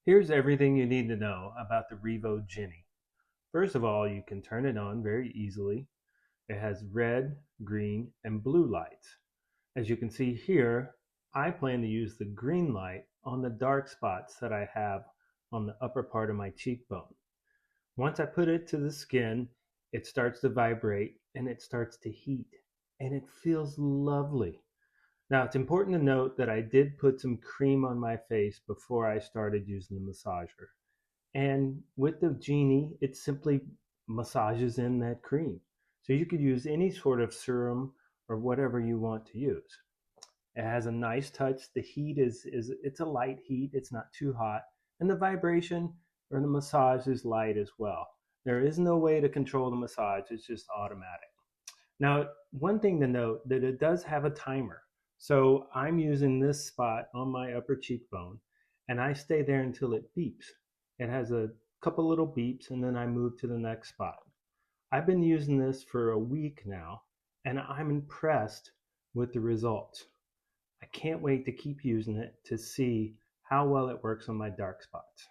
Here's everything you need to know about the Revo Genie. First of all, you can turn it on very easily. It has red, green, and blue lights. As you can see here, I plan to use the green light on the dark spots that I have on the upper part of my cheekbone. Once I put it to the skin, it starts to vibrate and it starts to heat, and it feels lovely. Now, it's important to note that I did put some cream on my face before I started using the massager. And with the Genie, it simply massages in that cream. So you could use any sort of serum or whatever you want to use. It has a nice touch. The heat is it's a light heat. It's not too hot. And the vibration or the massage is light as well. There is no way to control the massage. It's just automatic. Now, one thing to note that it does have a timer. So I'm using this spot on my upper cheekbone and I stay there until it beeps. It has a couple little beeps and then I move to the next spot. I've been using this for a week now and I'm impressed with the results. I can't wait to keep using it to see how well it works on my dark spots.